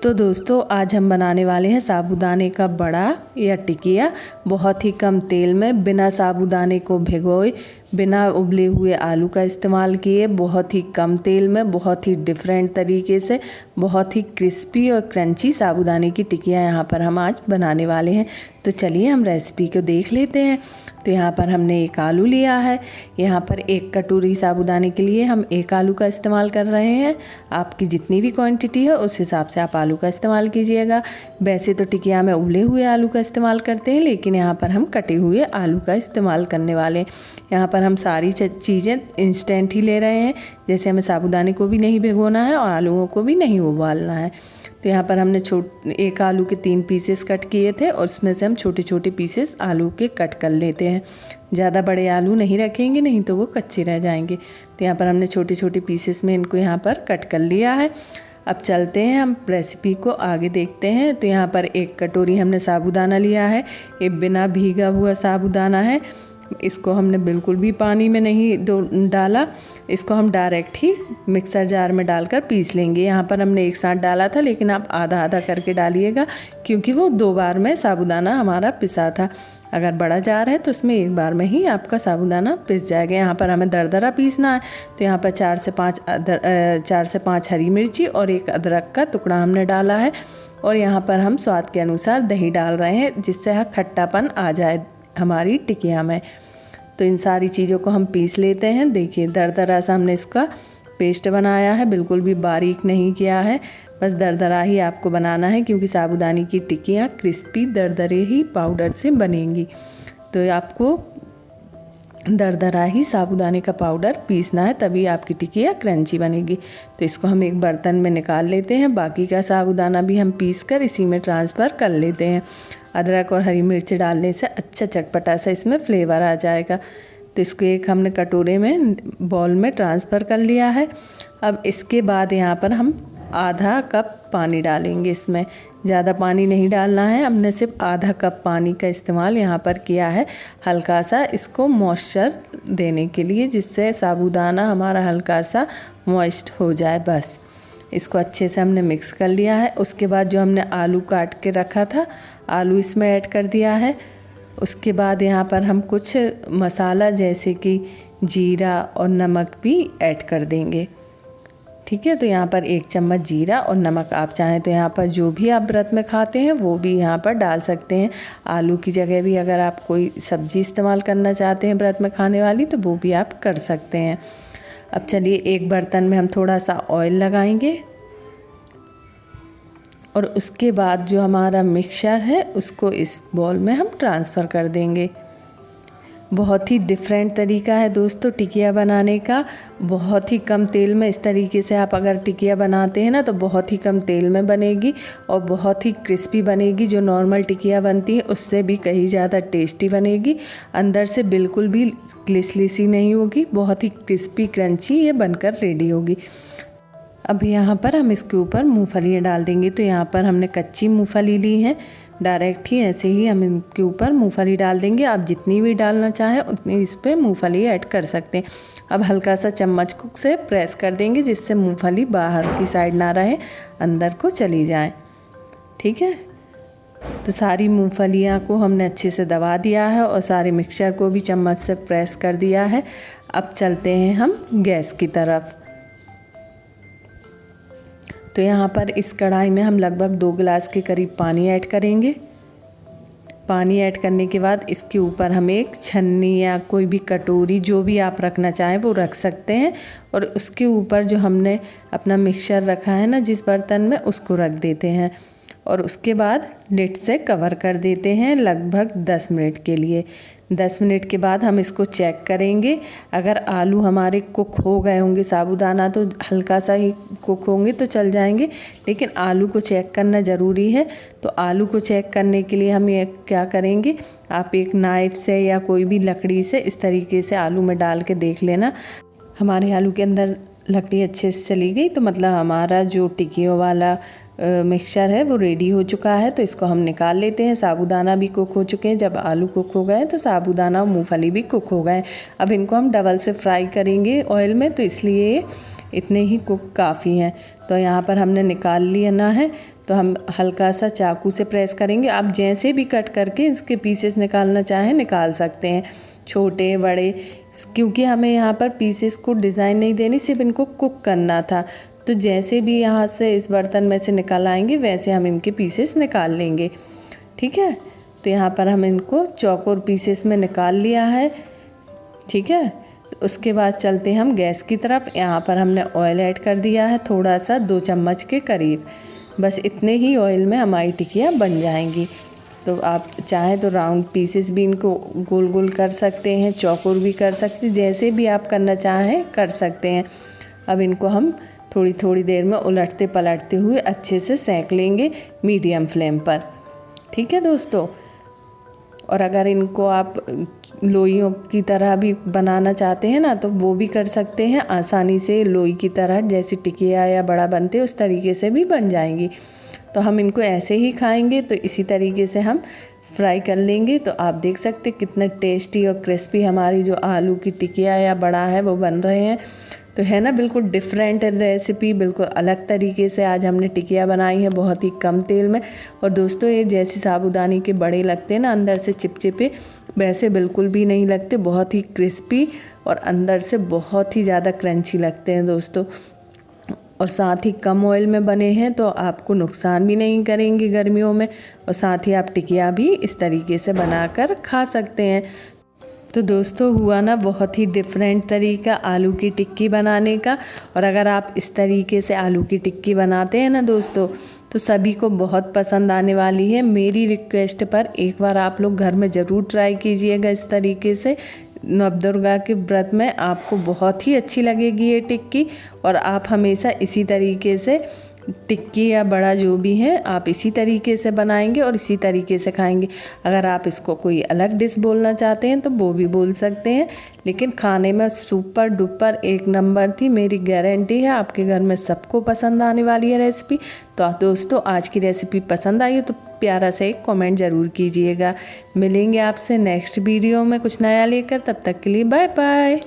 तो दोस्तों आज हम बनाने वाले हैं साबूदाने का बड़ा या टिकिया। बहुत ही कम तेल में बिना साबूदाने को भिगोए, बिना उबले हुए आलू का इस्तेमाल किए, बहुत ही कम तेल में, बहुत ही डिफरेंट तरीके से, बहुत ही क्रिस्पी और क्रंची साबूदाने की टिकिया यहाँ पर हम आज बनाने वाले हैं। तो चलिए हम रेसिपी को देख लेते हैं। तो यहाँ पर हमने एक आलू लिया है। यहाँ पर एक कटोरी साबूदाने के लिए हम एक आलू का इस्तेमाल कर रहे हैं। आपकी जितनी भी क्वांटिटी है उस हिसाब से आप आलू का इस्तेमाल कीजिएगा। वैसे तो टिकिया में उबले हुए आलू का इस्तेमाल करते हैं, लेकिन यहाँ पर हम कटे हुए आलू का इस्तेमाल करने वाले हैं। यहाँ पर हम सारी चीज़ें इंस्टेंट ही ले रहे हैं, जैसे हमें साबूदाने को भी नहीं भिगोना है और आलूओं को भी नहीं उबालना है। तो यहाँ पर हमने एक आलू के 3 पीसेस कट किए थे और उसमें से हम छोटे छोटे पीसेस आलू के कट कर लेते हैं। ज़्यादा बड़े आलू नहीं रखेंगे, नहीं तो वो कच्चे रह जाएंगे। तो यहाँ पर हमने छोटे छोटे पीसेस में इनको यहाँ पर कट कर लिया है। अब चलते हैं हम रेसिपी को आगे देखते हैं। तो यहाँ पर एक कटोरी हमने साबूदाना लिया है। ये बिना भीगा हुआ साबूदाना है। इसको हमने बिल्कुल भी पानी में नहीं डाला, इसको हम डायरेक्ट ही मिक्सर जार में डालकर पीस लेंगे। यहाँ पर हमने एक साथ डाला था, लेकिन आप आधा आधा करके डालिएगा, क्योंकि वो 2 बार में साबूदाना हमारा पिसा था। अगर बड़ा जार है तो उसमें एक बार में ही आपका साबूदाना पिस जाएगा। यहाँ पर हमें दरदरा पीसना है। तो यहाँ पर 4 से 5 हरी मिर्ची और एक अदरक का टुकड़ा हमने डाला है। और यहाँ पर हम स्वाद के अनुसार दही डाल रहे हैं, जिससे खट्टापन आ जाए हमारी टिकिया में। तो इन सारी चीज़ों को हम पीस लेते हैं। देखिए दरदरा सा हमने इसका पेस्ट बनाया है, बिल्कुल भी बारीक नहीं किया है, बस दरदरा ही आपको बनाना है, क्योंकि साबूदाने की टिक्कियाँ क्रिस्पी दरदरे ही पाउडर से बनेंगी। तो आपको दरदरा ही साबूदाने का पाउडर पीसना है, तभी आपकी टिकिया क्रंची बनेगी। तो इसको हम एक बर्तन में निकाल लेते हैं। बाकी का साबूदाना भी हम पीस कर इसी में ट्रांसफ़र कर लेते हैं। अदरक और हरी मिर्च डालने से अच्छा चटपटा सा इसमें फ्लेवर आ जाएगा। तो इसको एक हमने कटोरे में बाउल में ट्रांसफ़र कर लिया है। अब इसके बाद यहाँ पर हम आधा कप पानी डालेंगे। इसमें ज़्यादा पानी नहीं डालना है, हमने सिर्फ आधा कप पानी का इस्तेमाल यहाँ पर किया है, हल्का सा इसको मॉइस्चर देने के लिए, जिससे साबूदाना हमारा हल्का सा मॉइस्ट हो जाए। बस इसको अच्छे से हमने मिक्स कर लिया है। उसके बाद जो हमने आलू काट के रखा था, आलू इसमें ऐड कर दिया है। उसके बाद यहाँ पर हम कुछ मसाला जैसे कि जीरा और नमक भी ऐड कर देंगे। ठीक है, तो यहाँ पर 1 चम्मच जीरा और नमक, आप चाहें तो यहाँ पर जो भी आप व्रत में खाते हैं वो भी यहाँ पर डाल सकते हैं। आलू की जगह भी अगर आप कोई सब्ज़ी इस्तेमाल करना चाहते हैं व्रत में खाने वाली, तो वो भी आप कर सकते हैं। अब चलिए एक बर्तन में हम थोड़ा सा ऑयल लगाएंगे और उसके बाद जो हमारा मिक्सचर है उसको इस बाउल में हम ट्रांसफ़र कर देंगे। बहुत ही डिफरेंट तरीका है दोस्तों टिकिया बनाने का। बहुत ही कम तेल में इस तरीके से आप अगर टिकिया बनाते हैं ना, तो बहुत ही कम तेल में बनेगी और बहुत ही क्रिस्पी बनेगी। जो नॉर्मल टिकिया बनती है उससे भी कहीं ज़्यादा टेस्टी बनेगी। अंदर से बिल्कुल भी लिसी नहीं होगी, बहुत ही क्रिस्पी क्रंची ये बनकर रेडी होगी। अब यहाँ पर हम इसके ऊपर मूंगफलियाँ डाल देंगे। तो यहाँ पर हमने कच्ची मूंगफली ली है, डायरेक्ट ही ऐसे ही हम इनके ऊपर मूंगफली डाल देंगे। आप जितनी भी डालना चाहें उतनी इस पर मूंगफली ऐड कर सकते हैं। अब हल्का सा चम्मच से प्रेस कर देंगे, जिससे मूंगफली बाहर की साइड ना रहे, अंदर को चली जाए। ठीक है, तो सारी मूंगफलियाँ को हमने अच्छे से दबा दिया है और सारे मिक्सचर को भी चम्मच से प्रेस कर दिया है। अब चलते हैं हम गैस की तरफ। तो यहाँ पर इस कढ़ाई में हम लगभग 2 गिलास के करीब पानी ऐड करेंगे। पानी ऐड करने के बाद इसके ऊपर हम एक छन्नी या कोई भी कटोरी, जो भी आप रखना चाहें वो रख सकते हैं, और उसके ऊपर जो हमने अपना मिक्सचर रखा है ना जिस बर्तन में, उसको रख देते हैं और उसके बाद लिड से कवर कर देते हैं लगभग 10 मिनट के लिए। 10 मिनट के बाद हम इसको चेक करेंगे। अगर आलू हमारे कुक हो गए होंगे, साबूदाना तो हल्का सा ही कुक होंगे तो चल जाएंगे, लेकिन आलू को चेक करना ज़रूरी है। तो आलू को चेक करने के लिए हम ये क्या करेंगे, आप एक नाइफ़ से या कोई भी लकड़ी से इस तरीके से आलू में डाल के देख लेना। हमारे आलू के अंदर लकड़ी अच्छे से चली गई तो मतलब हमारा जो टिकियों वाला मिक्सचर है वो रेडी हो चुका है। तो इसको हम निकाल लेते हैं। साबूदाना भी कुक हो चुके हैं। जब आलू कुक हो गए तो साबूदाना और मूंगफली भी कुक हो गए। अब इनको हम डबल से फ्राई करेंगे ऑयल में, तो इसलिए इतने ही कुक काफ़ी हैं। तो यहाँ पर हमने निकाल लेना है। तो हम हल्का सा चाकू से प्रेस करेंगे। आप जैसे भी कट करके इसके पीसेस निकालना चाहें निकाल सकते हैं, छोटे बड़े, क्योंकि हमें यहाँ पर पीसेस को डिज़ाइन नहीं देनी, सिर्फ इनको कुक करना था। तो जैसे भी यहाँ से इस बर्तन में से निकल आएंगे वैसे हम इनके पीसेस निकाल लेंगे। ठीक है, तो यहाँ पर हम इनको चौकोर पीसेस में निकाल लिया है। ठीक है, तो उसके बाद चलते हैं हम गैस की तरफ। यहाँ पर हमने ऑयल ऐड कर दिया है थोड़ा सा, 2 चम्मच के करीब। बस इतने ही ऑयल में हमारी टिकिया बन जाएंगी। तो आप चाहें तो राउंड पीसेस भी इनको गोल गोल कर सकते हैं, चौकोर भी कर सकते हैं, जैसे भी आप करना चाहें कर सकते हैं। अब इनको हम थोड़ी थोड़ी देर में उलटते पलटते हुए अच्छे से सेंक लेंगे मीडियम फ्लेम पर। ठीक है दोस्तों, और अगर इनको आप लोइयों की तरह भी बनाना चाहते हैं ना तो वो भी कर सकते हैं आसानी से, लोई की तरह जैसे टिकिया या बड़ा बनते हैं उस तरीके से भी बन जाएंगी। तो हम इनको ऐसे ही खाएंगे, तो इसी तरीके से हम फ्राई कर लेंगे। तो आप देख सकते कितने टेस्टी और क्रिस्पी हमारी जो आलू की टिकिया या बड़ा है वो बन रहे हैं। तो है ना बिल्कुल डिफरेंट रेसिपी, बिल्कुल अलग तरीके से आज हमने टिकिया बनाई है बहुत ही कम तेल में। और दोस्तों ये जैसे साबूदाने के बड़े लगते हैं ना अंदर से चिपचिपे, वैसे बिल्कुल भी नहीं लगते, बहुत ही क्रिस्पी और अंदर से बहुत ही ज़्यादा क्रंची लगते हैं दोस्तों। और साथ ही कम ऑयल में बने हैं तो आपको नुकसान भी नहीं करेंगे गर्मियों में, और साथ ही आप टिकिया भी इस तरीके से बनाकर खा सकते हैं। तो दोस्तों हुआ ना बहुत ही डिफरेंट तरीका आलू की टिक्की बनाने का। और अगर आप इस तरीके से आलू की टिक्की बनाते हैं ना दोस्तों तो सभी को बहुत पसंद आने वाली है। मेरी रिक्वेस्ट पर एक बार आप लोग घर में ज़रूर ट्राई कीजिएगा इस तरीके से। नवदुर्गा के व्रत में आपको बहुत ही अच्छी लगेगी ये टिक्की, और आप हमेशा इसी तरीके से टिक्की या बड़ा जो भी है आप इसी तरीके से बनाएंगे और इसी तरीके से खाएंगे। अगर आप इसको कोई अलग डिश बोलना चाहते हैं तो वो भी बोल सकते हैं, लेकिन खाने में सुपर डुपर एक नंबर थी। मेरी गारंटी है आपके घर में सबको पसंद आने वाली है रेसिपी। तो दोस्तों आज की रेसिपी पसंद आई है तो प्यारा से एक कमेंट ज़रूर कीजिएगा। मिलेंगे आपसे नेक्स्ट वीडियो में कुछ नया लेकर, तब तक के लिए बाय बाय।